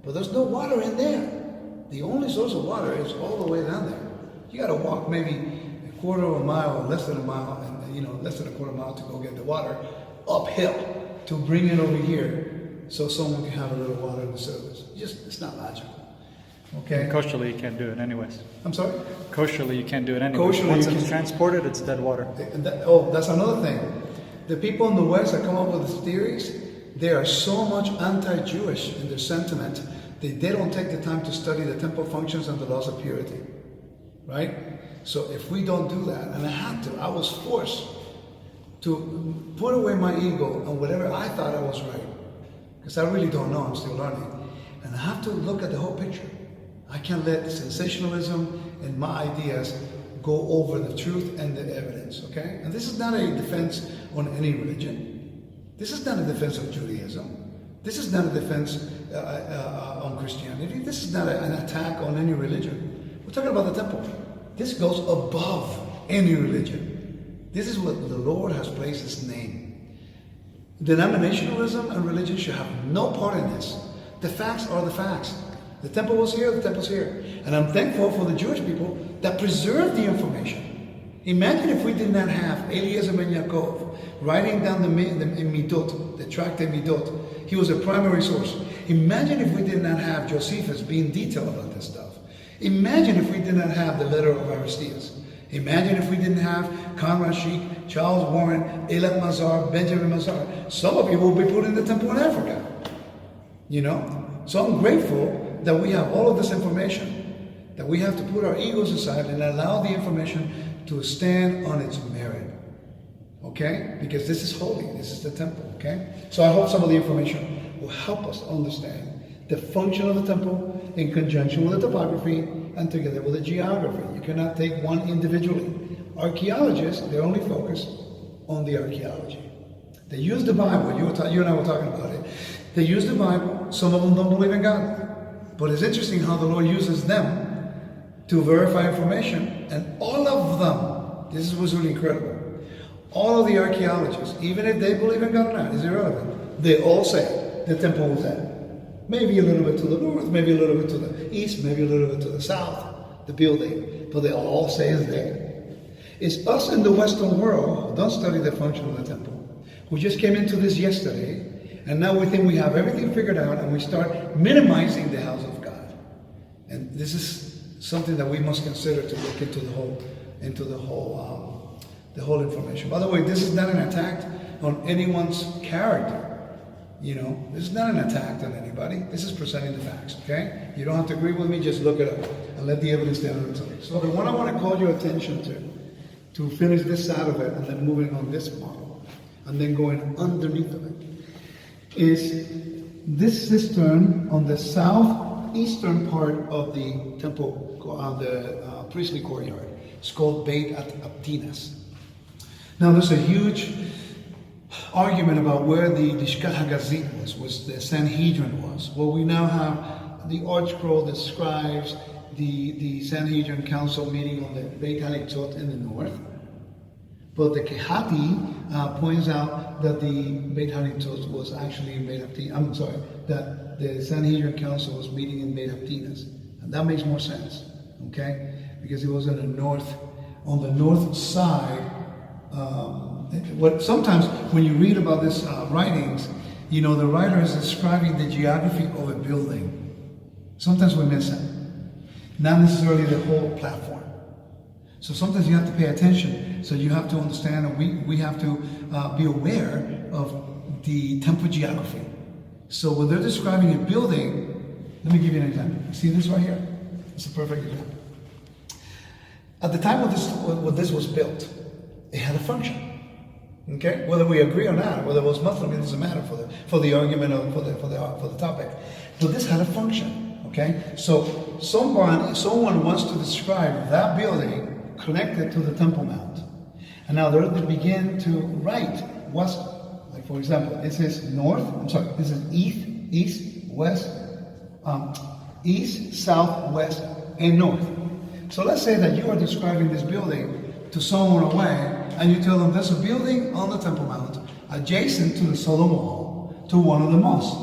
but there's no water in there. The only source of water is all the way down there. You got to walk maybe a quarter of a mile or less than a mile, and less than a quarter mile to go get the water uphill to bring it over here so someone can have a little water in the service. It's not logical. Okay. And kosherly, you can't do it anyways. I'm sorry? Kosherly, you can't do it anyways. Once it's transported, it's dead water. That's another thing. The people in the West that come up with these theories, they are so much anti-Jewish in their sentiment that they don't take the time to study the temple functions and the laws of purity. Right? So if we don't do that, and I was forced to put away my ego on whatever I thought I was right. Because I really don't know, I'm still learning. And I have to look at the whole picture. I can't let sensationalism and my ideas go over the truth and the evidence, okay? And this is not a defense on any religion. This is not a defense of Judaism. This is not a defense on Christianity. This is not an attack on any religion. We're talking about the temple. This goes above any religion. This is what the Lord has placed His name. Denominationalism and religion should have no part in this. The facts are the facts. The temple was here, the temple's here. And I'm thankful for the Jewish people that preserved the information. Imagine if we did not have Eliezer ben Yaakov writing down the Midot, the Tractate Midot. He was a primary source. Imagine if we did not have Josephus being detailed about this stuff. Imagine if we did not have the letter of Aristeas. Imagine if we didn't have Conrad Sheik, Charles Warren, Elat Mazar, Benjamin Mazar. Some of you will be put in the temple in Africa. You know? So I'm grateful that we have all of this information, that we have to put our egos aside and allow the information to stand on its merit. Okay? Because this is holy. This is the temple. Okay? So I hope some of the information will help us understand the function of the temple in conjunction with the topography and together with the geography. You cannot take one individually. Archaeologists, they only focus on the archaeology. They use the Bible. You and I were talking about it. They use the Bible. Some of them don't believe in God. But it's interesting how the Lord uses them to verify information. And all of them, this was really incredible. All of the archaeologists, even if they believe in God or not, is irrelevant. They all say the temple was there. Maybe a little bit to the north, maybe a little bit to the east, maybe a little bit to the south, the building. But they all say it's there. It's us in the Western world who don't study the function of the temple. We just came into this yesterday, and now we think we have everything figured out, and we start minimizing the house of God. And this is something that we must consider to look into the whole information. By the way, this is not an attack on anyone's character. You know, this is not an attack on anybody. This is presenting the facts, okay? You don't have to agree with me, just look it up and let the evidence stand on its own. So the one I want to call your attention to finish this side of it and then moving on this model, and then going underneath of it, is this cistern on the southeastern part of the temple, the priestly courtyard. It's called Beit Aptinas. Now there's a huge argument about where the Lishkat HaGazit was the Sanhedrin was. Well, we now have the Art Scroll that describes the Sanhedrin Council meeting on the Beit HaNitzot in the north. But the Kehati points out that the Beit HaNitzot was actually in Beit Aptinas. I'm sorry, that the Sanhedrin Council was meeting in Beit Aptinas. And that makes more sense, okay? Because it was on the north side. Sometimes when you read about this writings, you know, the writer is describing the geography of a building. Sometimes we miss that. Not necessarily the whole platform. So sometimes you have to pay attention. So you have to understand, and we have to be aware of the temple geography. So when they're describing a building, let me give you an example. See this right here? It's a perfect example. At the time when this was built, it had a function. Okay, whether we agree or not, whether it was Muslim, it doesn't matter for the argument or for the topic. But this had a function. Okay, so someone wants to describe that building connected to the Temple Mount, and now they begin to write what's, like for example, it says north. I'm sorry, this is east, west, east, south, west, and north. So let's say that you are describing this building to someone away, and you tell them there's a building on the Temple Mount adjacent to the Solomon Wall, to one of the mosques,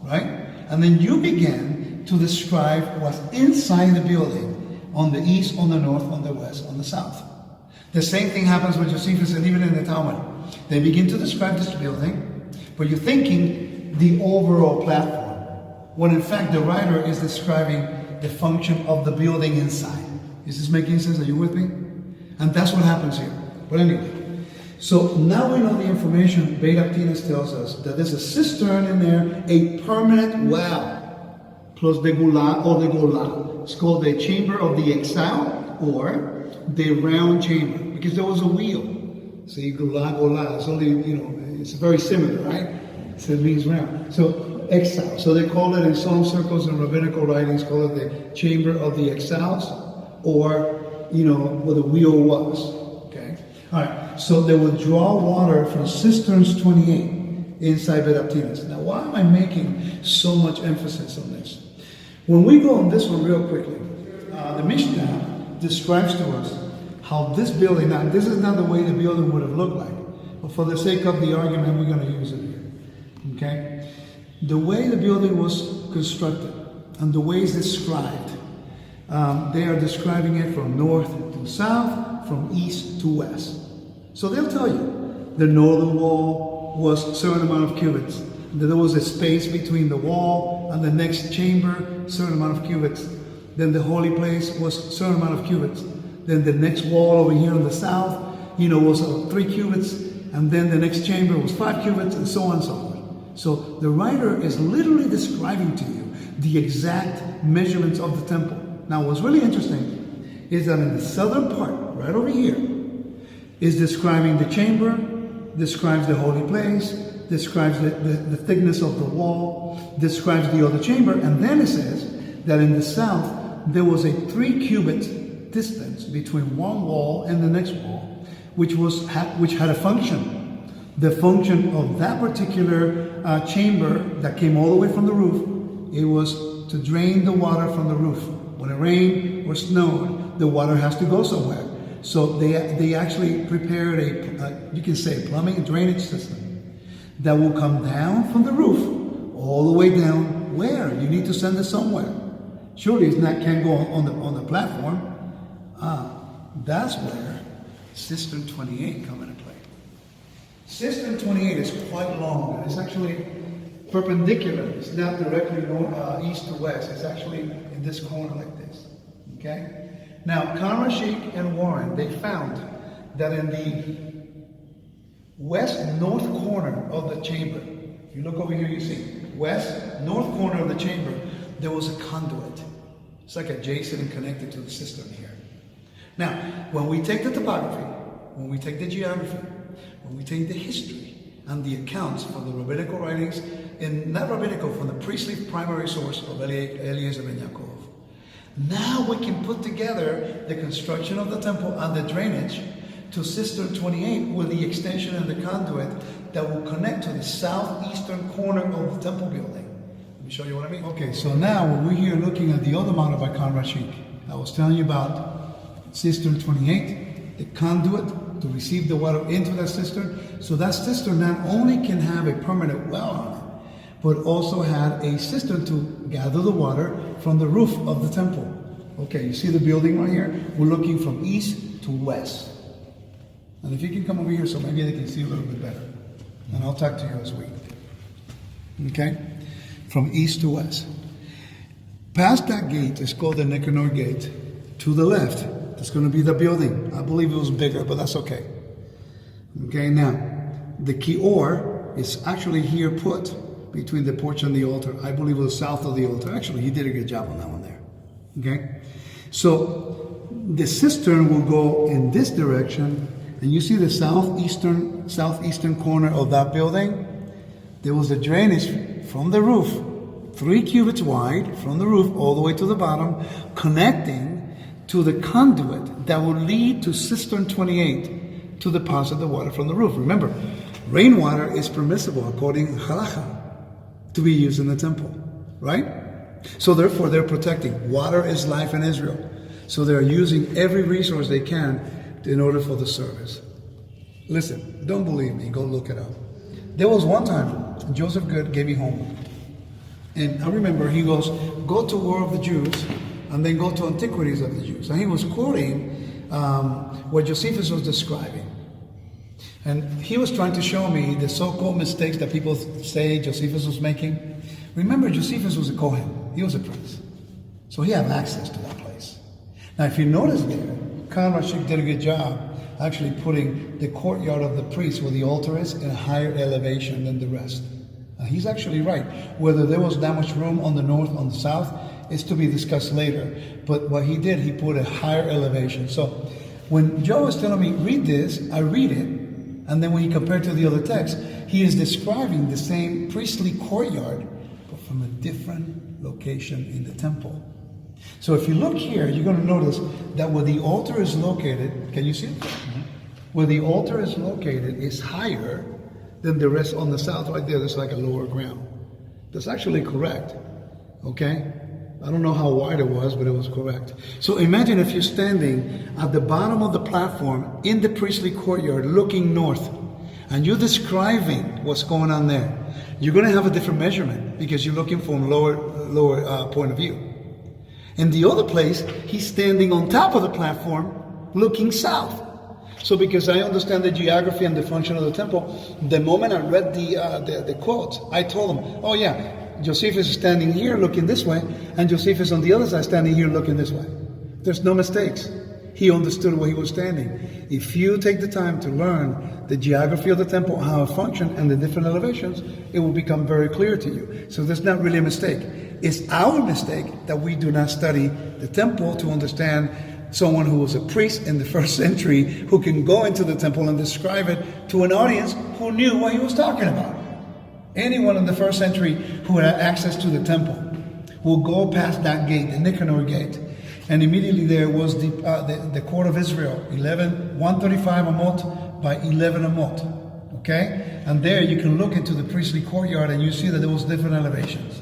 right? And then you begin to describe what's inside the building on the east, on the north, on the west, on the south. The same thing happens with Josephus and even in the Talmud. They begin to describe this building, but you're thinking the overall platform, when in fact the writer is describing the function of the building inside. Is this making sense? Are you with me? And that's what happens here. But anyway, so now we know the information. Beit Aptinas tells us that there's a cistern in there, a permanent well, plus the gula or the gola. It's called the chamber of the exile or the round chamber, because there was a wheel. See, gola. It's only, it's very similar, right? So it means round. So exile. So they call it in some circles and rabbinical writings, call it the chamber of the exiles, or where the wheel was. Okay? All right. So they would draw water from cisterns 28 inside Beit Aptinas. Now, why am I making so much emphasis on this? When we go on this one real quickly, the Mishnah describes to us how this building, now this is not the way the building would have looked like, but for the sake of the argument, we're going to use it here. Okay? The way the building was constructed and the way it's described, they are describing it from north to south, from east to west. So they'll tell you the northern wall was a certain amount of cubits. There was a space between the wall and the next chamber, certain amount of cubits. Then the holy place was a certain amount of cubits. Then the next wall over here in the south, was 3 cubits. And then the next chamber was 5 cubits, and so on and so on. So the writer is literally describing to you the exact measurements of the temple. Now, what's really interesting is that in the southern part, right over here, is describing the chamber, describes the holy place, describes the thickness of the wall, describes the other chamber, and then it says that in the south, there was a 3 cubit distance between one wall and the next wall, which had a function. The function of that particular chamber that came all the way from the roof, it was to drain the water from the roof. When it rained or snowed, the water has to go somewhere. So they actually prepared you can say, a plumbing and drainage system that will come down from the roof all the way down where? You need to send it somewhere. Surely it can't go on the platform. That's where cistern 28 come into play. Cistern 28 is quite long. It's actually perpendicular. It's not directly east to west. It's actually in this corner like this. Okay? Now, Conqueror and Warren, they found that in the west-north corner of the chamber, if you look over here, you see west-north corner of the chamber, there was a conduit. It's like adjacent and connected to the cistern here. Now, when we take the topography, when we take the geography, when we take the history and the accounts from the rabbinical writings, and not rabbinical, from the priestly primary source of Eliezer ben Yaakov, now we can put together the construction of the temple and the drainage to cistern 28 with the extension and the conduit that will connect to the southeastern corner of the temple building. Let me show you what I mean. Okay, so now when we're here looking at the other model by Conqueror, I was telling you about cistern 28, the conduit to receive the water into that cistern. So that cistern not only can have a permanent well on it, but also had a cistern to gather the water from the roof of the temple. Okay, you see the building right here? We're looking from east to west. And if you can come over here so maybe they can see a little bit better. And I'll talk to you as we. Okay? From east to west. Past that gate is called the Nicanor Gate. To the left, it's going to be the building. I believe it was bigger, but that's okay. Okay, now, the Kior is actually here put between the porch and the altar. I believe it was south of the altar. Actually, he did a good job on that one there. Okay? So, the cistern will go in this direction, and you see the southeastern corner of that building? There was a drainage from the roof, 3 cubits wide, from the roof all the way to the bottom, connecting to the conduit that will lead to cistern 28 to deposit the water from the roof. Remember, rainwater is permissible according to halacha to be used in the temple, right? So therefore, they're protecting. Water is life in Israel. So they're using every resource they can in order for the service. Listen, don't believe me, go look it up. There was one time, Joseph Good gave me homework. And I remember he goes, go to War of the Jews, and then go to Antiquities of the Jews. And he was quoting what Josephus was describing. And he was trying to show me the so-called mistakes that people say Josephus was making. Remember, Josephus was a Kohen. He was a prince. So he had access to that place. Now, if you notice there, Conqueror did a good job actually putting the courtyard of the priest where the altar is in a higher elevation than the rest. He's actually right. Whether there was that much room on the north, on the south, is to be discussed later. But what he did, he put a higher elevation. So when Joe was telling me, read this, I read it. And then when he compared to the other text, he is describing the same priestly courtyard, but from a different location in the temple. So if you look here, you're going to notice that where the altar is located, can you see it? Mm-hmm. Where the altar is located is higher than the rest on the south. Right there, there's like a lower ground. That's actually correct. Okay? I don't know how wide it was, but it was correct. So imagine if you're standing at the bottom of the platform in the priestly courtyard looking north, and you're describing what's going on there. You're going to have a different measurement because you're looking from lower point of view. In the other place, he's standing on top of the platform looking south. So because I understand the geography and the function of the temple, the moment I read the quotes, I told him, oh yeah, Josephus is standing here looking this way, and Josephus on the other side standing here looking this way. There's no mistakes. He understood where he was standing. If you take the time to learn the geography of the temple, how it functions, and the different elevations, it will become very clear to you. So there's not really a mistake. It's our mistake that we do not study the temple to understand someone who was a priest in the first century who can go into the temple and describe it to an audience who knew what he was talking about. Anyone in the first century who had access to the temple will go past that gate, the Nicanor gate, and immediately there was the court of Israel, 135 amot by 11 amot, okay? And there you can look into the priestly courtyard and you see that there was different elevations.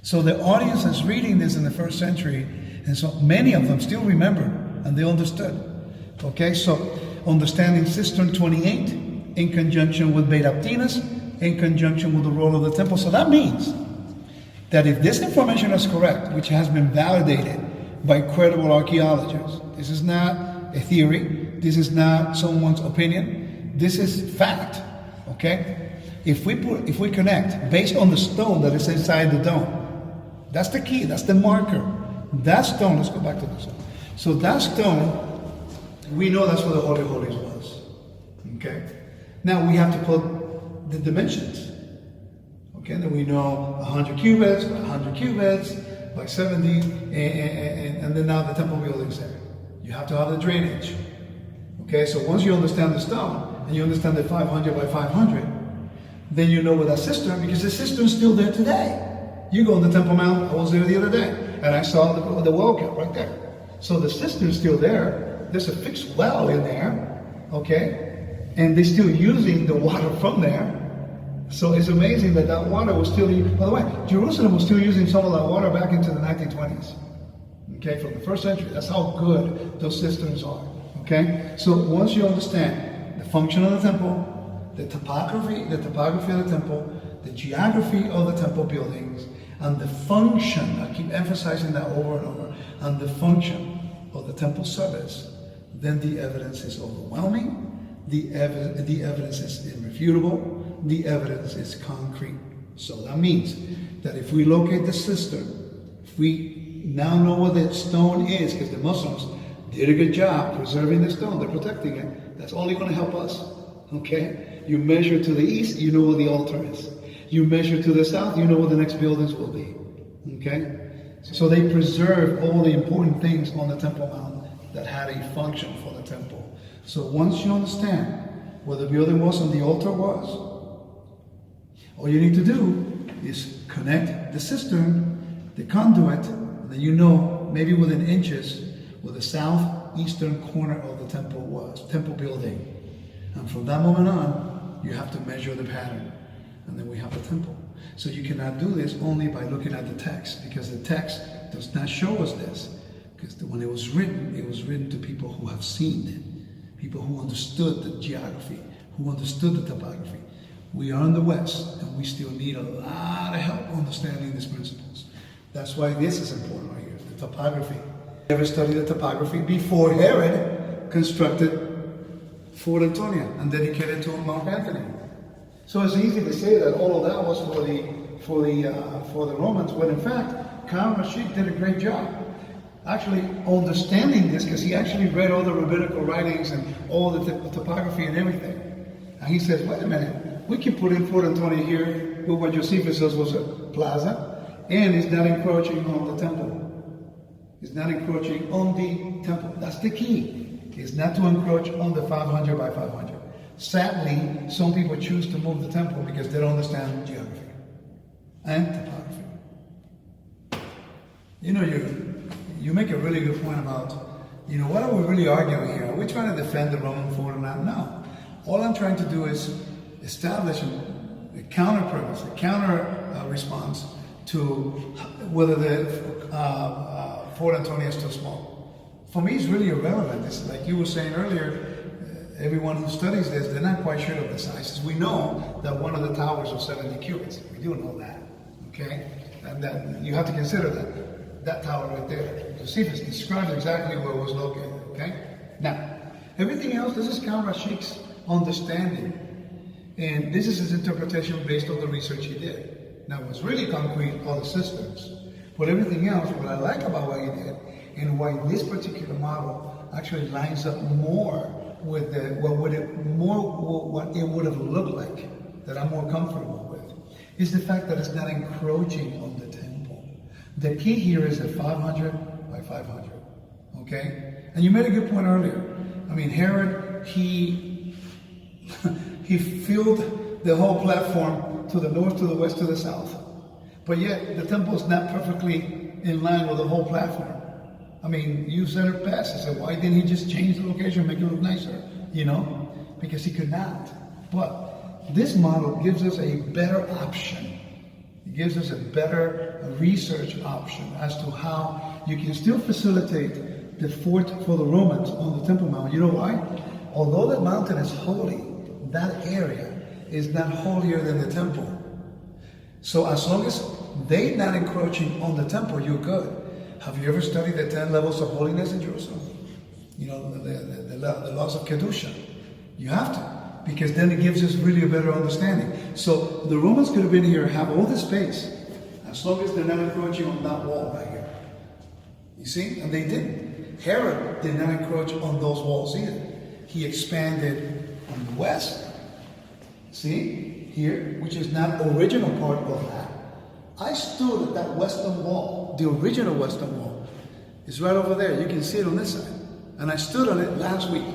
So the audience is reading this in the first century, and so many of them still remember and they understood. Okay, so understanding Cistern 28 in conjunction with Beit Aptinus, in conjunction with the role of the temple. So that means that if this information is correct, which has been validated by credible archaeologists, this is not a theory, this is not someone's opinion, this is fact. Okay? If we connect based on the stone that is inside the dome, that's the key, that's the marker. That stone, let's go back to this one. So that stone, we know that's where the Holy of Holies was. Okay? Now we have to put the dimensions. Okay, then we know 100 cubits, 100 cubits, by 70, and then now the temple building's there. You have to have the drainage. Okay, so once you understand the stone, and you understand the 500 by 500, then you know where that cistern, because the cistern's still there today. You go on the Temple Mount, I was there the other day, and I saw the well cap right there. So the cistern's still there. There's a fixed well in there, okay? And they're still using the water from there. So it's amazing that that water was still, by the way, Jerusalem was still using some of that water back into the 1920s. Okay, from the first century. That's how good those cisterns are. Okay? So once you understand the function of the temple, the topography of the temple, the geography of the temple buildings, and the function, I keep emphasizing that over and over, and the function of the temple service, then the evidence is overwhelming, the evidence is irrefutable, the evidence is concrete. So that means that if we locate the cistern, if we now know where the stone is, because the Muslims did a good job preserving the stone, they're protecting it, that's only going to help us. Okay? You measure to the east, you know where the altar is. You measure to the south, you know where the next buildings will be. Okay? So they preserve all the important things on the Temple Mount that had a function for the temple. So once you understand where the building was and the altar was, all you need to do is connect the cistern, the conduit, and then you know maybe within inches where the southeastern corner of the temple was, temple building. And from that moment on, you have to measure the pattern. And then we have the temple. So you cannot do this only by looking at the text, because the text does not show us this. Because when it was written to people who have seen it, people who understood the geography, who understood the topography. We are in the West, and we still need a lot of help understanding these principles. That's why this is important right here, the topography. Ever studied the topography before Herod constructed Fort Antonia and dedicated to Mount Anthony? So it's easy to say that all of that was for the Romans, when in fact, Khan Rashid did a great job actually understanding this, because he actually read all the rabbinical writings and all the topography and everything. And he says, wait a minute, we can put in Fort Antonia here with what Josephus says was a plaza, and it's not encroaching on the temple. It's not encroaching on the temple. That's the key. It's not to encroach on the 500 by 500. Sadly, some people choose to move the temple because they don't understand geography and topography. You know, you make a really good point about, what are we really arguing here? Are we trying to defend the Roman fort or not? No. All I'm trying to do is establish a counter premise, a counter response to whether the Fort Antonia is too small. For me, it's really irrelevant. It's like you were saying earlier, everyone who studies this, they're not quite sure of the sizes. We know that one of the towers was 70 cubits. We do know that, okay? And that you have to consider that tower right there. Josephus describes exactly where it was located, okay? Now, everything else, this is Count Rashid's understanding. And this is his interpretation based on the research he did. Now, what's really concrete are the cisterns. But everything else, what I like about what he did, and why this particular model actually lines up more with what it would have looked like, that I'm more comfortable with, is the fact that it's not encroaching on the temple. The key here is a 500 by 500, okay? And you made a good point earlier. I mean, Herod, he filled the whole platform to the north, to the west, to the south. But yet, the temple is not perfectly in line with the whole platform. I mean, you said it best. I said, why didn't he just change the location and make it look nicer? You know? Because he could not. But this model gives us a better option. It gives us a better research option as to how you can still facilitate the fort for the Romans on the Temple Mount. You know why? Although the mountain is holy, that area is not holier than the temple. So as long as they're not encroaching on the temple, you're good. Have you ever studied the 10 levels of holiness in Jerusalem? You know, the laws of Kedusha. You have to, because then it gives us really a better understanding. So the Romans could have been here, have all this space, as long as they're not encroaching on that wall right here. You see? And they didn't. Herod did not encroach on those walls either. He expanded on the west. See? Here, which is not original part of that. I stood at that western wall, the original western wall. It's right over there. You can see it on this side. And I stood on it last week.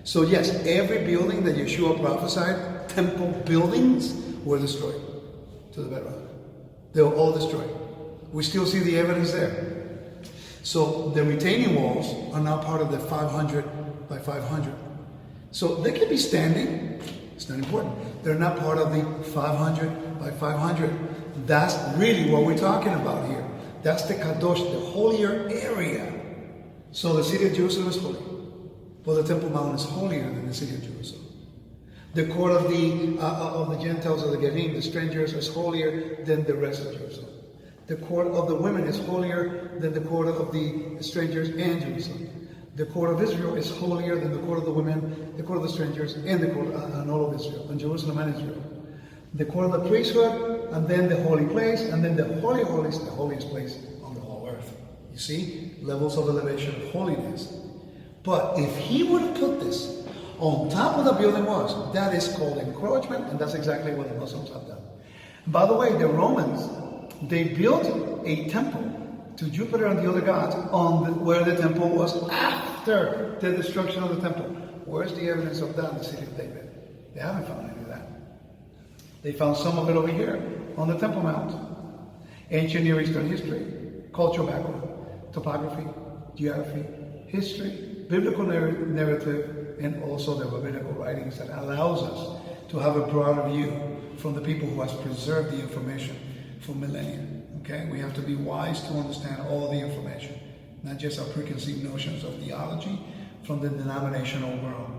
So yes, every building that Yeshua prophesied, temple buildings, were destroyed to the bedrock. They were all destroyed. We still see the evidence there. So the retaining walls are now part of the 500 by 500. So they can be standing. It's not important. They're not part of the 500 by 500. That's really what we're talking about here. That's the Kadosh, the holier area. So the city of Jerusalem is holy. But the Temple Mount is holier than the city of Jerusalem. The court of the Gentiles, of the Gerim, the strangers, is holier than the rest of Jerusalem. The court of the women is holier than the court of the strangers and Jerusalem. The court of Israel is holier than the court of the women, the court of the strangers, and the court and all of Israel, and Jerusalem and Israel. The court of the priesthood, and then the holy place, and then the holy holies, the holiest place on the whole earth. You see, levels of elevation of holiness. But if he would have put this on top of the building walls, that is called encroachment, and that's exactly what the Muslims have done. By the way, the Romans, they built a temple to Jupiter and the other gods where the temple was after the destruction of the temple. Where's the evidence of that in the city of David? They haven't found any of that. They found some of it over here on the Temple Mount. Ancient Near Eastern history, cultural background, topography, geography, history, biblical narrative, and also the rabbinical writings that allows us to have a broader view from the people who has preserved the information for millennia. Okay, we have to be wise to understand all the information, not just our preconceived notions of theology from the denominational world.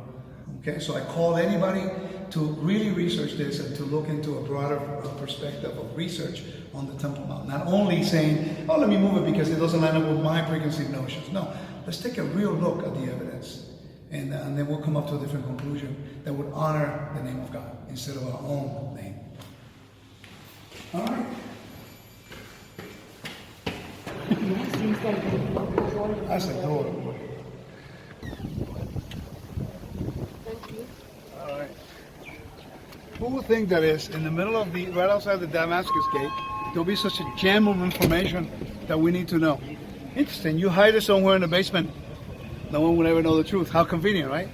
Okay, so I call anybody to really research this and to look into a broader perspective of research on the Temple Mount. Not only saying, oh, let me move it because it doesn't line up with my preconceived notions. No, let's take a real look at the evidence. And then we'll come up to a different conclusion that would honor the name of God instead of our own name. All right. That's adorable. All right. Who would think that is in the middle of right outside the Damascus gate, there'll be such a jam of information that we need to know? Interesting. You hide it somewhere in the basement. No one would ever know the truth. How convenient, right?